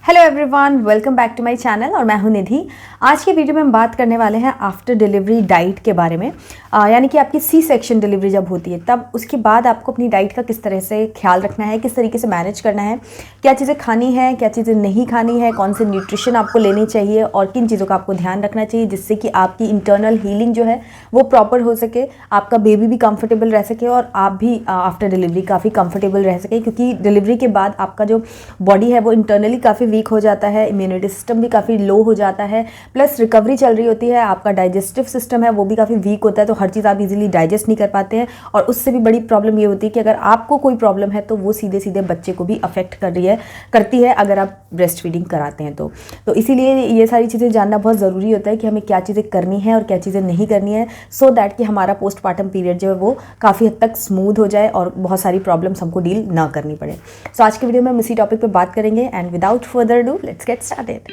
Hello everyone, welcome back to my channel और मैं हूं निधि। आज के वीडियो में हम बात करने वाले हैं आफ्टर डिलीवरी डाइट के बारे में। यानी कि आपकी सी सेक्शन डिलीवरी जब होती है तब उसके बाद आपको अपनी डाइट का किस तरह से ख्याल रखना है, किस तरीके से मैनेज करना है, क्या चीज़ें खानी है, क्या चीज़ें नहीं खानी है, कौन से न्यूट्रिशन आपको लेनी चाहिए और किन चीज़ों का आपको ध्यान रखना चाहिए जिससे कि आपकी इंटरनल हीलिंग जो है वो प्रॉपर हो सके, आपका बेबी भी कंफर्टेबल रह सके और आप भी आफ्टर डिलीवरी काफ़ी कंफर्टेबल रह सके। क्योंकि डिलीवरी के बाद आपका जो बॉडी है वो इंटरनली काफ़ी वीक हो जाता है, इम्यूनिटी सिस्टम भी काफ़ी लो हो जाता है, प्लस रिकवरी चल रही होती है, आपका डाइजेस्टिव सिस्टम है वो भी काफ़ी वीक होता है, तो हर चीज़ आप इजीली डाइजेस्ट नहीं कर पाते हैं। और उससे भी बड़ी प्रॉब्लम ये होती है कि अगर आपको कोई प्रॉब्लम है तो वो सीधे सीधे बच्चे को भी अफेक्ट करती है अगर आप ब्रेस्ट फीडिंग कराते हैं तो इसीलिए ये सारी चीज़ें जानना बहुत ज़रूरी होता है कि हमें क्या चीज़ें करनी है और क्या चीज़ें नहीं करनी है, सो दैट कि हमारा पोस्टपार्टम पीरियड जो है वो काफ़ी हद तक स्मूथ हो जाए और बहुत सारी प्रॉब्लम्स हमको डील ना करनी पड़े। सो आज के वीडियो में हम इसी टॉपिक पे बात करेंगे and without further do let's get started.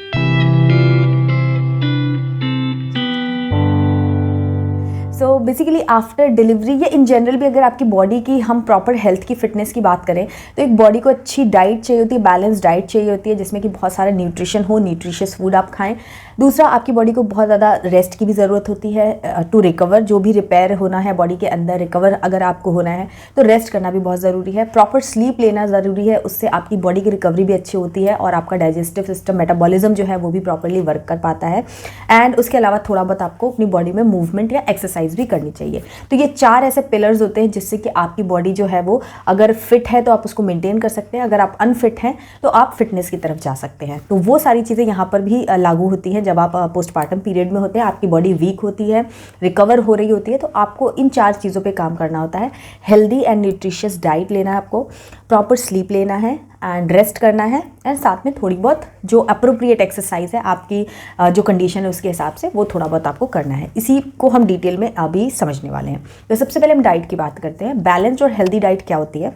So basically after delivery या इन जनरल भी अगर आपकी बॉडी की हम प्रॉपर हेल्थ की फिटनेस की बात करें तो एक बॉडी को अच्छी डाइट चाहिए होती है, बैलेंस डाइट चाहिए होती है जिसमें कि बहुत सारा न्यूट्रिशन हो, न्यूट्रिशियस फूड आप खाएं। दूसरा, आपकी बॉडी को बहुत ज़्यादा रेस्ट की भी ज़रूरत होती है टू रिकवर। जो भी रिपेयर होना है बॉडी के अंदर, रिकवर अगर आपको होना है तो रेस्ट करना भी बहुत ज़रूरी है, प्रॉपर स्लीप लेना ज़रूरी है, उससे आपकी बॉडी की रिकवरी भी अच्छी होती है और आपका डाइजेस्टिव सिस्टम, मेटाबॉलिज्म जो है वो भी प्रॉपरली वर्क कर पाता है। एंड उसके अलावा थोड़ा बहुत आपको अपनी बॉडी में मूवमेंट या एक्सरसाइज भी करनी चाहिए। तो ये चार ऐसे पिलर्स होते हैं जिससे कि आपकी बॉडी जो है वो अगर फिट है तो आप उसको मेंटेन कर सकते हैं, अगर आप अनफिट हैं तो आप फिटनेस की तरफ जा सकते हैं। तो वो सारी चीज़ें यहाँ पर भी लागू होती हैं। जब आप पोस्टपार्टम पीरियड में होते हैं, आपकी बॉडी वीक होती है, रिकवर हो रही होती है, तो आपको इन चार चीज़ों पे काम करना होता है। हेल्दी एंड न्यूट्रिशियस डाइट लेना है आपको, प्रॉपर स्लीप लेना है एंड रेस्ट करना है, एंड साथ में थोड़ी बहुत जो अप्रोप्रिएट एक्सरसाइज है आपकी जो कंडीशन है उसके हिसाब से वो थोड़ा बहुत आपको करना है। इसी को हम डिटेल में अभी समझने वाले हैं। तो सबसे पहले हम डाइट की बात करते हैं। बैलेंस्ड और हेल्दी डाइट क्या होती है,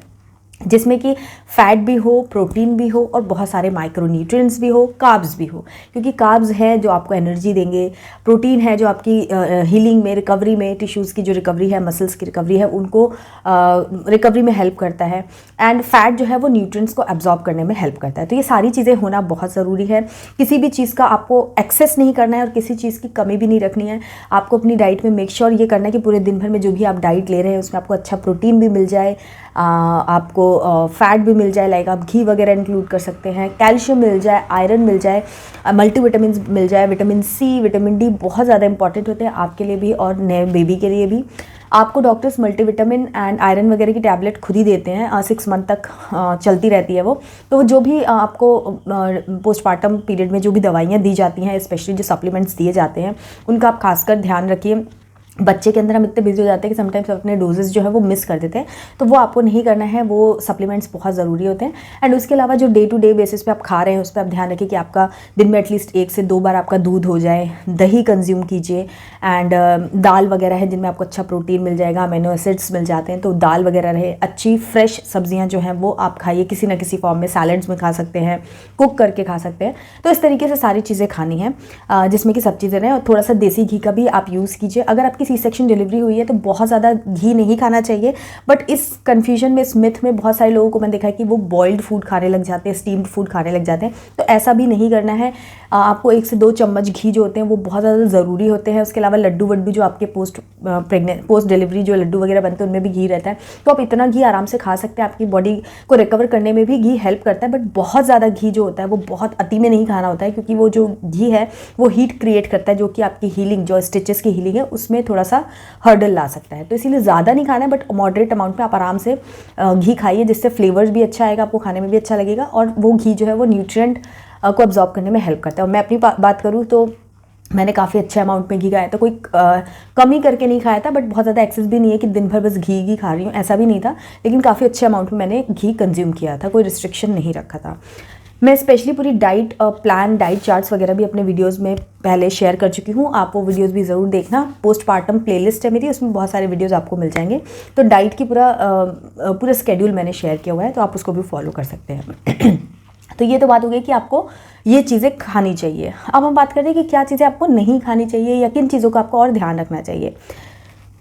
जिसमें कि फैट भी हो, प्रोटीन भी हो और बहुत सारे माइक्रोन्यूट्रिएंट्स भी हो, कार्ब्स भी हो। क्योंकि कार्ब्स है जो आपको एनर्जी देंगे, प्रोटीन है जो आपकी हीलिंग में, रिकवरी में, टिश्यूज़ की जो रिकवरी है, मसल्स की रिकवरी है उनको रिकवरी में हेल्प करता है, एंड फैट जो है वो न्यूट्रिएंट्स को एब्जॉर्ब करने में हेल्प करता है। तो ये सारी चीज़ें होना बहुत ज़रूरी है। किसी भी चीज़ का आपको एक्सेस नहीं करना है और किसी चीज़ की कमी भी नहीं रखनी है। आपको अपनी डाइट में मेक श्योर ये करना है कि पूरे दिन भर में जो भी आप डाइट ले रहे हैं उसमें आपको अच्छा प्रोटीन भी मिल जाए, आपको फैट भी मिल जाए, लाइक आप घी वगैरह इंक्लूड कर सकते हैं, कैल्शियम मिल जाए, आयरन मिल जाए, मल्टीविटामिन मिल जाए, विटामिन सी, विटामिन डी बहुत ज़्यादा इंपॉर्टेंट होते हैं आपके लिए भी और नए बेबी के लिए भी। आपको डॉक्टर्स मल्टीविटामिन एंड आयरन वगैरह की टैबलेट खुद ही देते हैं, 6 मंथ तक चलती रहती है वो। तो जो भी आपको पोस्टपार्टम पीरियड में जो भी दवाइयाँ दी जाती हैं, स्पेशली जो सप्लीमेंट्स दिए जाते हैं, उनका आप खासकर ध्यान रखिए। बच्चे के अंदर हम इतने बिजी हो जाते हैं कि समटाइम्स अपने डोजेस जो है वो मिस कर देते हैं, तो वो आपको नहीं करना है। वो सप्लीमेंट्स बहुत ज़रूरी होते हैं। एंड उसके अलावा जो डे टू डे बेसिस पे आप खा रहे हैं उस पर आप ध्यान रखिए कि आपका दिन में एटलीस्ट 1 से 2 बार आपका दूध हो जाए, दही कंज्यूम कीजिए, एंड दाल वगैरह है जिनमें आपको अच्छा प्रोटीन मिल जाएगा, अमीनो एसिड्स मिल जाते हैं, तो दाल वगैरह रहे। अच्छी फ्रेश सब्जियाँ जो हैं वो आप खाइए, किसी ना किसी फॉर्म में, सैलड्स में खा सकते हैं, कुक करके खा सकते हैं। तो इस तरीके से सारी चीज़ें खानी हैं जिसमें कि सब चीज़ें रहें। और थोड़ा सा देसी घी का भी आप यूज़ कीजिए। अगर आपकी सी सेक्शन डिलीवरी हुई है तो बहुत ज़्यादा घी नहीं खाना चाहिए, बट इस कन्फ्यूजन में, इस मिथ में बहुत सारे लोगों को मैंने देखा है कि वो बॉइल्ड फूड खाने लग जाते हैं, स्टीम्ड फूड खाने लग जाते हैं। तो ऐसा भी नहीं करना है। आपको 1 से 2 चम्मच घी जो होते हैं वो बहुत ज़्यादा ज़रूरी होते हैं। उसके अलावा लड्डू वड्डू जो आपके पोस्ट डिलीवरी जो लड्डू वगैरह बनते हैं उनमें भी घी रहता है, तो आप इतना घी आराम से खा सकते हैं। आपकी बॉडी को रिकवर करने में भी घी हेल्प करता है, बट बहुत ज़्यादा घी जो होता है वो बहुत अति में नहीं खाना होता है, क्योंकि वो जो घी है वो हीट क्रिएट करता है जो कि आपकी हीलिंग, जो स्टिचेस की हीलिंग है उसमें थोड़ा सा हर्डल ला सकता है। तो इसीलिए ज़्यादा नहीं खाना है, बट मॉडरेट अमाउंट में आप आराम से घी खाइए, जिससे फ्लेवर्स भी अच्छा आएगा, आपको खाने में भी अच्छा लगेगा और वो घी जो है वो न्यूट्रिएंट को एब्जॉर्ब करने में हेल्प करता है। और मैं अपनी बात करूँ तो मैंने काफ़ी अच्छे अमाउंट में घी खाया था, कोई कमी करके नहीं खाया था, बट बहुत ज़्यादा एक्सेस भी नहीं है कि दिन भर बस घी खा रही हूँ, ऐसा भी नहीं था। लेकिन काफ़ी अच्छे अमाउंट में मैंने घी कंज्यूम किया था, कोई रिस्ट्रिक्शन नहीं रखा था। मैं स्पेशली पूरी डाइट प्लान, डाइट चार्ट्स वगैरह भी अपने वीडियोस में पहले शेयर कर चुकी हूँ, आप वो वीडियोस भी ज़रूर देखना। पोस्टपार्टम प्लेलिस्ट है मेरी, उसमें बहुत सारे वीडियोस आपको मिल जाएंगे। तो डाइट की पूरा स्केड्यूल मैंने शेयर किया हुआ है, तो आप उसको भी फॉलो कर सकते हैं। तो ये तो बात हो गई कि आपको ये चीज़ें खानी चाहिए। अब हम बात करते हैं कि क्या चीज़ें आपको नहीं खानी चाहिए या किन चीज़ों का आपको और ध्यान रखना चाहिए।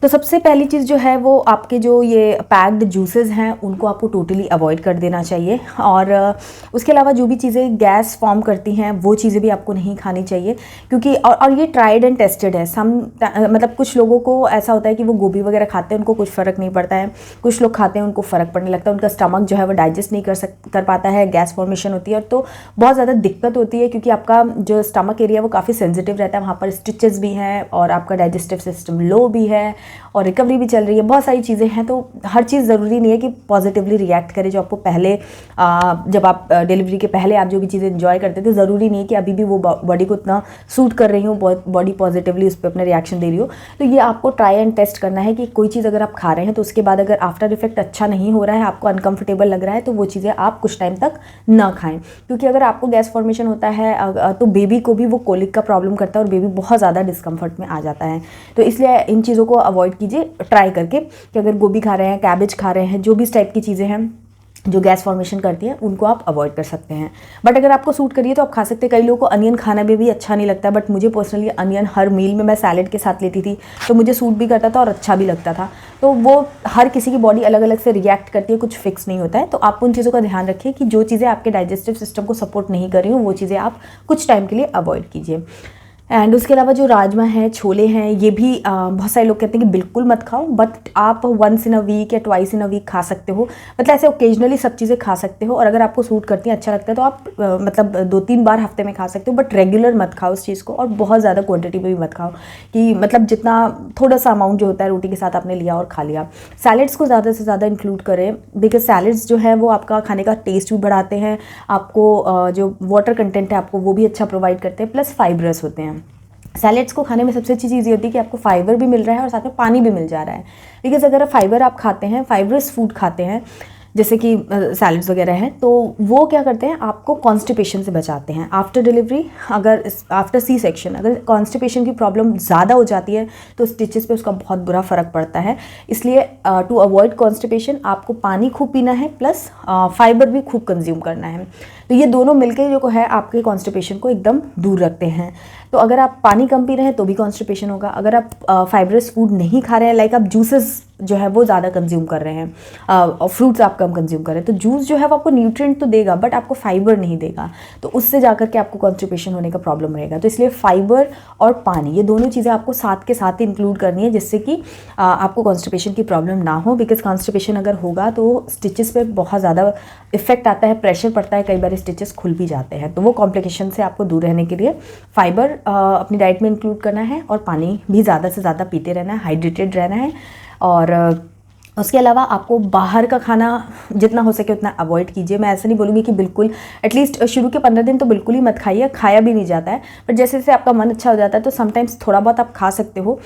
तो सबसे पहली चीज़ जो है वो आपके जो ये पैक्ड जूसेस हैं उनको आपको टोटली अवॉइड कर देना चाहिए। और उसके अलावा जो भी चीज़ें गैस फॉर्म करती हैं वो चीज़ें भी आपको नहीं खानी चाहिए, क्योंकि और ये ट्राइड एंड टेस्टेड है। मतलब कुछ लोगों को ऐसा होता है कि वो गोभी वगैरह खाते हैं, उनको कुछ फ़र्क नहीं पड़ता है, कुछ लोग खाते हैं उनको फ़र्क पड़ने लगता है, उनका स्टमक जो है वो डाइजेस्ट नहीं कर पाता है, गैस फॉर्मेशन होती है, और तो बहुत ज़्यादा दिक्कत होती है, क्योंकि आपका जो स्टमक एरिया वो काफ़ी सेंसिटिव रहता है, वहाँ पर स्टिचेस भी हैं और आपका डाइजेस्टिव सिस्टम लो भी है और रिकवरी भी चल रही है, बहुत सारी चीज़ें हैं। तो हर चीज़ ज़रूरी नहीं है कि पॉजिटिवली रिएक्ट करे। जो आपको पहले जब आप डिलीवरी के पहले आप जो भी चीज़ें एंजॉय करते थे, ज़रूरी नहीं है कि अभी भी वो बॉडी को इतना सूट कर रही हो, बॉडी पॉजिटिवली उस पर अपना रिएक्शन दे रही हो। तो ये आपको ट्राई एंड टेस्ट करना है कि कोई चीज़ अगर आप खा रहे हैं तो उसके बाद अगर आफ्टर इफेक्ट अच्छा नहीं हो रहा है, आपको अनकंफर्टेबल लग रहा है, तो वो चीज़ें आप कुछ टाइम तक ना खाएं। क्योंकि अगर आपको गैस फॉर्मेशन होता है तो बेबी को भी वो कोलिक का प्रॉब्लम करता है और बेबी बहुत ज़्यादा डिस्कम्फर्ट में आ जाता है। तो इसलिए इन चीज़ों को अवॉइड कीजिए ट्राई करके, कि अगर गोभी खा रहे हैं, कैबेज खा रहे हैं, जो भी इस टाइप की चीज़ें हैं जो गैस फॉर्मेशन करती हैं, उनको आप अवॉइड कर सकते हैं। बट अगर आपको सूट करिए तो आप खा सकते हैं। कई लोगों को अनियन खाना भी अच्छा नहीं लगता, बट मुझे पर्सनली अनियन हर मील में मैं सैलेड के साथ लेती थी, तो मुझे सूट भी करता था और अच्छा भी लगता था। तो वो हर किसी की बॉडी अलग अलग से रिएक्ट करती है, कुछ फिक्स नहीं होता है। तो आप उन चीज़ों का ध्यान रखिए कि जो चीज़ें आपके डाइजेस्टिव सिस्टम को सपोर्ट नहीं कर रही हूँ वो चीज़ें आप कुछ टाइम के लिए अवॉइड कीजिए। एंड उसके अलावा जो राजमा है, छोले हैं, ये भी बहुत सारे लोग कहते हैं कि बिल्कुल मत खाओ, बट आप वंस इन अ वीक या ट्वाइस इन अ वीक खा सकते हो। मतलब ऐसे ओकेजनली सब चीज़ें खा सकते हो, और अगर आपको सूट करती हैं, अच्छा लगता है, तो आप मतलब 2-3 बार हफ्ते में खा सकते हो, बट रेगुलर मत खाओ उस चीज़ को, और बहुत ज़्यादा क्वांटिटी में भी मत खाओ, कि मतलब जितना थोड़ा सा अमाउंट जो होता है रोटी के साथ आपने लिया और खा लिया। सैलेड्स को ज़्यादा से ज़्यादा इंक्लूड करें, बिकॉज सैलेड्स जो है वो आपका खाने का टेस्ट भी बढ़ाते हैं, आपको जो वाटर कंटेंट है आपको वो भी अच्छा प्रोवाइड करते हैं, प्लस फाइबरस होते हैं। सैलेड्स को खाने में सबसे अच्छी चीज़ ये होती है कि आपको फाइबर भी मिल रहा है और साथ में पानी भी मिल जा रहा है। बिकॉज अगर फाइबर आप खाते हैं, फाइबरस फूड खाते हैं, जैसे कि सैलड्स वगैरह हैं, तो वो क्या करते हैं, आपको कॉन्स्टिपेशन से बचाते हैं। आफ्टर डिलीवरी, अगर आफ्टर सी सेक्शन अगर कॉन्स्टिपेशन की प्रॉब्लम ज़्यादा हो जाती है तो स्टिचेस पे उसका बहुत बुरा फ़र्क पड़ता है। इसलिए टू अवॉइड कॉन्स्टिपेशन आपको पानी खूब पीना है, प्लस फाइबर भी खूब कंज्यूम करना है। तो ये दोनों मिलकर जो है आपके कॉन्स्टिपेशन को एकदम दूर रखते हैं। तो अगर आप पानी कम पी रहे हैं तो भी कॉन्स्टिपेशन होगा। अगर आप फाइबरस फूड नहीं खा रहे हैं, लाइक आप जूसेस जो है वो ज़्यादा कंज्यूम कर रहे हैं और फ्रूट्स आप कम कंज्यूम कर रहे हैं, तो जूस जो है वो आपको न्यूट्रिएंट तो देगा बट आपको फाइबर नहीं देगा, तो उससे जाकर के आपको कॉन्स्टिपेशन होने का प्रॉब्लम रहेगा। तो इसलिए फाइबर और पानी, ये दोनों चीज़ें आपको साथ के साथ ही इंक्लूड करनी है, जिससे कि आपको कॉन्स्टिपेशन की प्रॉब्लम ना हो। बिकॉज कॉन्स्टिपेशन अगर होगा तो स्टिचेस पे बहुत ज़्यादा इफेक्ट आता है, प्रेशर पड़ता है, कई बार स्टिचेस खुल भी जाते हैं। तो वो कॉम्प्लिकेशन से आपको दूर रहने के लिए फाइबर अपनी डाइट में इंक्लूड करना है और पानी भी ज़्यादा से ज़्यादा पीते रहना है, हाइड्रेटेड रहना है। और उसके अलावा आपको बाहर का खाना जितना हो सके उतना अवॉइड कीजिए। मैं ऐसा नहीं बोलूँगी कि बिल्कुल, एटलीस्ट शुरू के 15 दिन तो बिल्कुल ही मत खाइए, खाया भी नहीं जाता है, बट जैसे जैसे आपका मन अच्छा हो जाता है तो समटाइम्स थोड़ा बहुत आप खा सकते हो।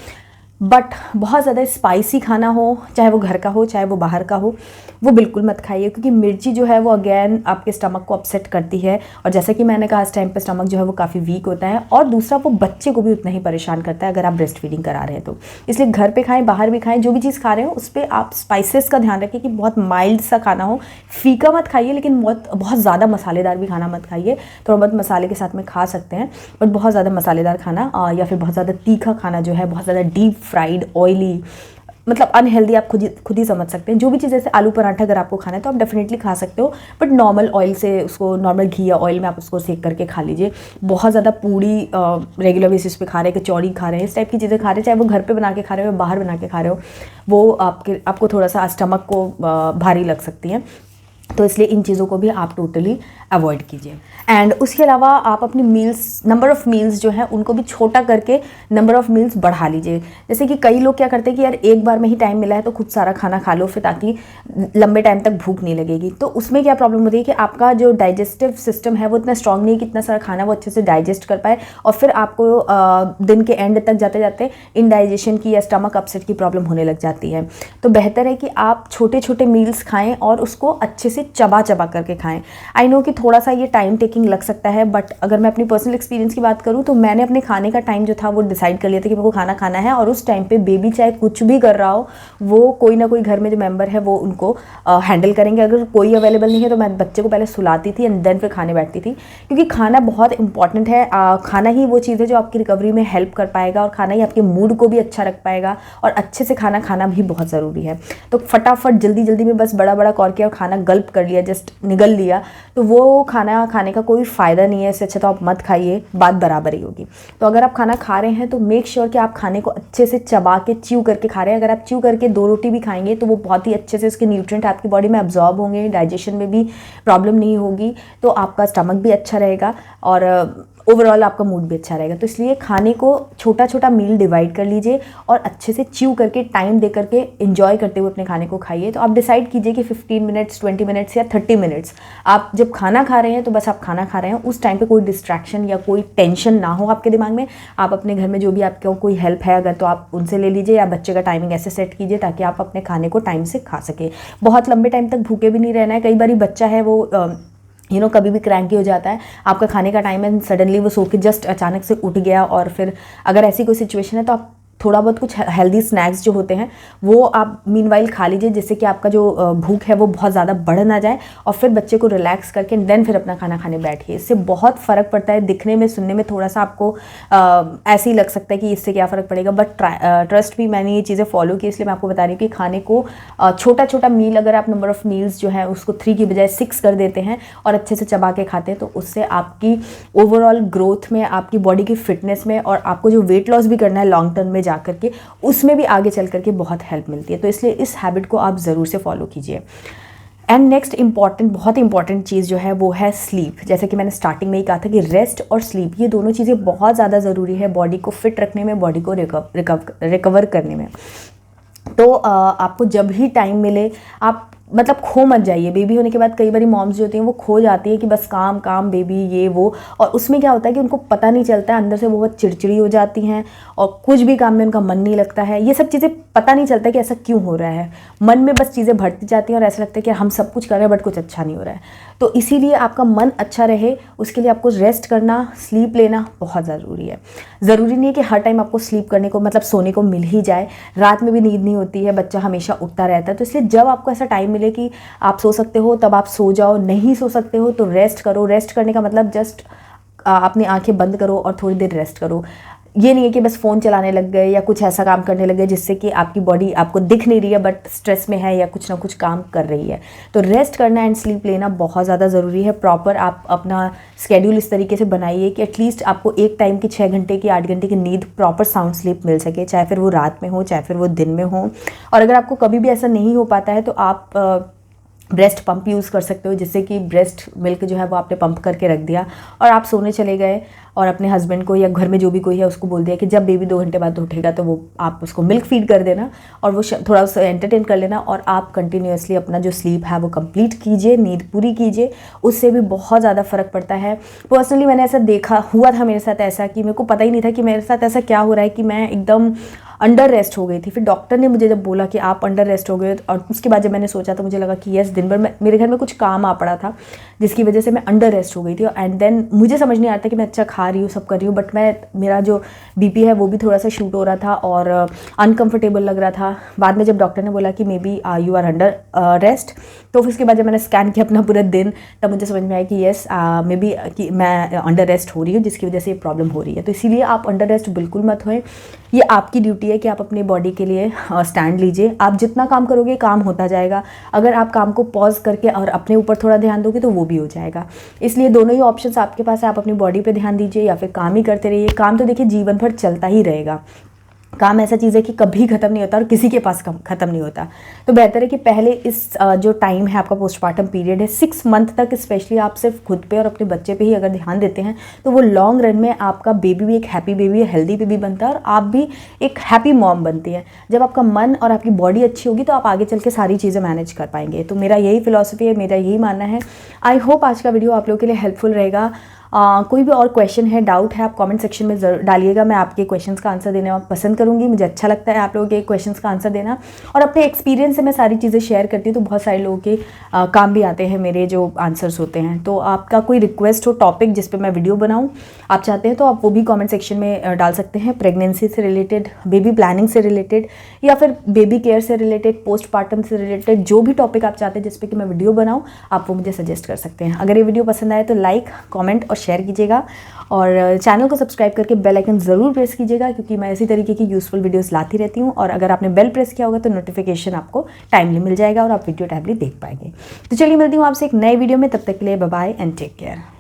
बट बहुत ज़्यादा स्पाइसी खाना हो, चाहे वो घर का हो चाहे वो बाहर का हो, वो बिल्कुल मत खाइए, क्योंकि मिर्ची जो है वो अगेन आपके स्टमक को अपसेट करती है। और जैसा कि मैंने कहा, इस टाइम पे स्टमक जो है वो काफ़ी वीक होता है, और दूसरा वो बच्चे को भी उतना ही परेशान करता है अगर आप ब्रेस्ट फीडिंग करा रहे हैं तो। इसलिए घर पे खाएं, बाहर भी खाएं, जो भी चीज़ खा रहे हो उस पर आप स्पाइसेस का ध्यान रखें कि बहुत माइल्ड सा खाना हो। फीका मत खाइए, लेकिन बहुत ज़्यादा मसालेदार भी खाना मत खाइए। थोड़ा बहुत मसाले के साथ में खा सकते हैं, बट बहुत ज़्यादा मसालेदार खाना या फिर बहुत ज़्यादा तीखा खाना जो है, बहुत ज़्यादा डीप फ्राइड ऑयली, मतलब अनहेल्दी, आप खुद ही समझ सकते हैं। जो भी चीज़, जैसे आलू पराठा अगर आपको खाना है तो आप डेफिनेटली खा सकते हो, बट नॉर्मल ऑयल से उसको, नॉर्मल घी या ऑयल में आप उसको सेक करके खा लीजिए। बहुत ज़्यादा पूड़ी रेगुलर बेसिस पे खा रहे हैं, कचौड़ी खा रहे हैं, इस टाइप की चीज़ें खा रहे हैं, चाहे वो घर पे बना के खा रहे हो, बाहर बना के खा रहे हो, वो आपको थोड़ा सा स्टमक को भारी लग सकती हैं। तो इसलिए इन चीज़ों को भी आप टोटली अवॉइड कीजिए। एंड उसके अलावा आप अपनी मील्स, नंबर ऑफ़ मील्स जो है उनको भी छोटा करके नंबर ऑफ़ मील्स बढ़ा लीजिए। जैसे कि कई लोग क्या करते हैं कि यार एक बार में ही टाइम मिला है तो खूब सारा खाना खा लो, फिर ताकि लंबे टाइम तक भूख नहीं लगेगी। तो उसमें क्या प्रॉब्लम होती है कि आपका जो डाइजेस्टिव सिस्टम है वो इतना स्ट्रांग नहीं है कि इतना सारा खाना वो अच्छे से डाइजेस्ट कर पाए, और फिर आपको दिन के एंड तक जाते जाते इनडाइजेशन की या स्टमक अपसेट की प्रॉब्लम होने लग जाती है। तो बेहतर है कि आप छोटे छोटे मील्स खाएँ और उसको अच्छे से चबा चबा करके खाएँ। आई नो कि थोड़ा सा ये टाइम टेकिंग लग सकता है, बट अगर मैं अपनी पर्सनल एक्सपीरियंस की बात करूँ तो मैंने अपने खाने का टाइम जो था वो डिसाइड कर लिया था कि मेरे को खाना खाना है, और उस टाइम पे बेबी चाहे कुछ भी कर रहा हो वो कोई ना कोई घर में जो मेंबर है वो उनको हैंडल करेंगे। अगर कोई अवेलेबल नहीं है तो मैं बच्चे को पहले सुलाती थी एंड देन फिर खाने बैठती थी, क्योंकि खाना बहुत इंपॉर्टेंट है। खाना ही वो चीज़ है जो आपकी रिकवरी में हेल्प कर पाएगा, और खाना ही आपके मूड को भी अच्छा रख पाएगा, और अच्छे से खाना खाना भी बहुत ज़रूरी है। तो फटाफट जल्दी जल्दी में बस बड़ा बड़ा करके और खाना गल्प कर लिया, जस्ट निगल लिया, तो वो खाना खाने का कोई फ़ायदा नहीं है। इससे अच्छा तो आप मत खाइए, बात बराबर ही होगी। तो अगर आप खाना खा रहे हैं तो मेक श्योर कि आप खाने को अच्छे से चबा के च्यू करके खा रहे हैं। अगर आप च्यू करके 2 रोटी भी खाएंगे तो वो बहुत ही अच्छे से उसके न्यूट्रिएंट आपकी बॉडी में अब्जॉर्ब होंगे, डाइजेशन में भी प्रॉब्लम नहीं होगी, तो आपका स्टमक भी अच्छा रहेगा और ओवरऑल आपका मूड भी अच्छा रहेगा। तो इसलिए खाने को छोटा छोटा मील डिवाइड कर लीजिए और अच्छे से च्यू करके टाइम दे करके एंजॉय करते हुए अपने खाने को खाइए। तो आप डिसाइड कीजिए कि 15 मिनट्स, 20 मिनट्स या 30 मिनट्स आप जब खाना खा रहे हैं तो बस आप खाना खा रहे हैं, उस टाइम पे कोई डिस्ट्रैक्शन या कोई टेंशन ना हो आपके दिमाग में। आप अपने घर में जो भी आपके कोई हेल्प है अगर तो आप उनसे ले लीजिए, या बच्चे का टाइमिंग ऐसे सेट कीजिए ताकि आप अपने खाने को टाइम से खा सके। बहुत लंबे टाइम तक भूखे भी नहीं रहना है। कई बार बच्चा है वो कभी भी क्रैंकी हो जाता है, आपका खाने का टाइम है, सडनली वो सो के जस्ट अचानक से उठ गया, और फिर अगर ऐसी कोई सिचुएशन है तो आप थोड़ा बहुत कुछ हेल्दी स्नैक्स जो होते हैं वो आप मीनवाइल खा लीजिए, जिससे कि आपका जो भूख है वो बहुत ज़्यादा बढ़ ना जाए, और फिर बच्चे को रिलैक्स करके देन फिर अपना खाना खाने बैठिए। इससे बहुत फ़र्क पड़ता है। दिखने में, सुनने में थोड़ा सा आपको ऐसे ही लग सकता है कि इससे क्या फ़र्क पड़ेगा, बट ट्रस्ट भी मैंने ये चीज़ें फॉलो की, इसलिए मैं आपको बता रही हूँ कि खाने को छोटा छोटा मील, अगर आप नंबर ऑफ़ मील्स जो है उसको 3 की बजाय 6 कर देते हैं और अच्छे से चबा के खाते हैं, तो उससे आपकी ओवरऑल ग्रोथ में, आपकी बॉडी की फिटनेस में, और आपको जो वेट लॉस भी करना है लॉन्ग टर्म में करके, उसमें भी आगे चल करके बहुत हेल्प मिलती है। तो इसलिए इस हैबिट को आप ज़रूर से फॉलो कीजिए। एंड नेक्स्ट बहुत इंपॉर्टेंट चीज़ जो है वो है स्लीप। जैसे कि मैंने स्टार्टिंग में ही कहा था कि रेस्ट और स्लीप, ये दोनों चीज़ें बहुत ज़्यादा ज़रूरी है बॉडी को फिट रखने में, बॉडी को रिकवर करने में। तो आपको जब भी टाइम मिले आप मतलब खो मत जाइए। बेबी होने के बाद कई बार मॉम्स जो होती हैं वो खो जाती है कि बस काम काम, बेबी, ये वो, और उसमें क्या होता है कि उनको पता नहीं चलता है, अंदर से वो बहुत चिड़चिड़ी हो जाती हैं और कुछ भी काम में उनका मन नहीं लगता है। ये सब चीज़ें पता नहीं चलता कि ऐसा क्यों हो रहा है, मन में बस चीज़ें भटती जाती हैं और ऐसा लगता है कि हम सब कुछ कर रहे हैं बट कुछ अच्छा नहीं हो रहा है। तो इसीलिए आपका मन अच्छा रहे उसके लिए आपको रेस्ट करना, स्लीप लेना बहुत ज़रूरी है। ज़रूरी नहीं है कि हर टाइम आपको स्लीप करने को, मतलब सोने को मिल ही जाए। रात में भी नींद नहीं होती है, बच्चा हमेशा उठता रहता है। तो इसलिए जब आपको ऐसा टाइम मिले कि आप सो सकते हो तब आप सो जाओ, नहीं सो सकते हो तो रेस्ट करो। रेस्ट करने का मतलब जस्ट अपनी आंखें बंद करो और थोड़ी देर रेस्ट करो। ये नहीं है कि बस फ़ोन चलाने लग गए या कुछ ऐसा काम करने लग गए जिससे कि आपकी बॉडी आपको दिख नहीं रही है बट स्ट्रेस में है या कुछ ना कुछ काम कर रही है। तो रेस्ट करना एंड स्लीप लेना बहुत ज़्यादा ज़रूरी है। प्रॉपर आप अपना स्केड्यूल इस तरीके से बनाइए कि एटलीस्ट आपको एक टाइम की 6 घंटे की 8 घंटे की नींद, प्रॉपर साउंड स्लीप मिल सके, चाहे फिर वो रात में हो चाहे फिर वो दिन में हो। और अगर आपको कभी भी ऐसा नहीं हो पाता है तो आप ब्रेस्ट पंप यूज़ कर सकते हो, जिससे कि ब्रेस्ट मिल्क जो है वो आपने पंप करके रख दिया और आप सोने चले गए, और अपने हस्बैंड को या घर में जो भी कोई है उसको बोल दिया कि जब बेबी 2 घंटे बाद उठेगा तो वो आप उसको मिल्क फीड कर देना और वो थोड़ा उससे एंटरटेन कर लेना, और आप कंटिन्यूसली अपना जो स्लीप है वो कंप्लीट कीजिए, नींद पूरी कीजिए। उससे भी बहुत ज़्यादा फ़र्क पड़ता है। पर्सनली मैंने ऐसा देखा, हुआ था मेरे साथ ऐसा कि मेरे को पता ही नहीं था कि मेरे साथ ऐसा क्या हो रहा है कि मैं एकदम अंडर रेस्ट हो गई थी। फिर डॉक्टर ने मुझे जब बोला कि आप अंडर रेस्ट हो गए, और उसके बाद जब मैंने सोचा तो मुझे लगा कि यस, दिन भर मेरे घर में कुछ काम आ पड़ा था जिसकी वजह से मैं अंडर रेस्ट हो गई थी। एंड देन मुझे समझ नहीं आता कि मैं अच्छा खा रही हूँ, सब कर रही हूँ, बट मेरा जो बीपी है वो भी थोड़ा सा शूट हो रहा था और अनकम्फर्टेबल लग रहा था। बाद में जब डॉक्टर ने बोला कि maybe you are under rest, तो फिर उसके बाद जब मैंने स्कैन किया अपना पूरा दिन, तब मुझे समझ में आया कि यस, मे बी कि मैं अंडर रेस्ट हो रही हूँ, जिसकी वजह से ये प्रॉब्लम हो रही है। तो इसीलिए आप अंडर रेस्ट बिल्कुल मत होए। ये आपकी ड्यूटी है कि आप अपनी बॉडी के लिए स्टैंड लीजिए। आप जितना काम करोगे काम होता जाएगा। अगर आप काम को पॉज करके और अपने ऊपर थोड़ा ध्यान दोगे तो वो भी हो जाएगा। इसलिए दोनों ही ऑप्शंस आपके पास है। आप अपनी बॉडी पे ध्यान दीजिए या फिर काम ही करते रहिए। काम तो देखिए जीवन भर चलता ही रहेगा। काम ऐसा चीज़ है कि कभी ख़त्म नहीं होता और किसी के पास ख़त्म नहीं होता। तो बेहतर है कि पहले इस जो टाइम है आपका पोस्टमार्टम पीरियड है 6 मंथ तक, स्पेशली आप सिर्फ खुद पे और अपने बच्चे पे ही अगर ध्यान देते हैं तो वो लॉन्ग रन में आपका बेबी भी एक हैप्पी बेबी, हेल्दी बेबी बनता है और आप भी एक हैप्पी मॉम बनती है। जब आपका मन और आपकी बॉडी अच्छी होगी तो आप आगे चल के सारी चीज़ें मैनेज कर पाएंगे। तो मेरा यही फिलॉसफी है, मेरा यही मानना है। आई होप आज का वीडियो आप लोगों के लिए हेल्पफुल रहेगा। कोई भी और क्वेश्चन है, डाउट है, आप कमेंट सेक्शन में ज़रूर डालिएगा। मैं आपके क्वेश्चंस का आंसर देना पसंद करूँगी। मुझे अच्छा लगता है आप लोगों के क्वेश्चंस का आंसर देना, और अपने एक्सपीरियंस से मैं सारी चीज़ें शेयर करती हूँ, तो बहुत सारे लोगों के काम भी आते हैं मेरे जो आंसर्स होते हैं। तो आपका कोई रिक्वेस्ट हो टॉपिक जिस पर मैं वीडियो बनाऊँ, आप चाहते हैं तो आप वो भी कॉमेंट सेक्शन में डाल सकते हैं। प्रेगनेंसी से रिलेटेड, बेबी प्लानिंग से रिलेटेड, या फिर बेबी केयर से रिलेटेड, पोस्टपार्टम से रिलेटेड, जो भी टॉपिक आप चाहते हैं जिस पे कि मैं वीडियो बनाऊं, आप वो मुझे सजेस्ट कर सकते हैं। अगर ये वीडियो पसंद आए तो लाइक, कमेंट और शेयर कीजिएगा, और चैनल को सब्सक्राइब करके बेल आइकन ज़रूर प्रेस कीजिएगा, क्योंकि मैं इसी तरीके की यूज़फुल वीडियोस लाती रहती हूँ। और अगर आपने बेल प्रेस किया होगा तो नोटिफिकेशन आपको टाइमली मिल जाएगा और आप वीडियो टाइमली देख पाएंगे। तो चलिए मिलती हूँ आपसे एक नए वीडियो में, तब तक के लिए bye bye and take care.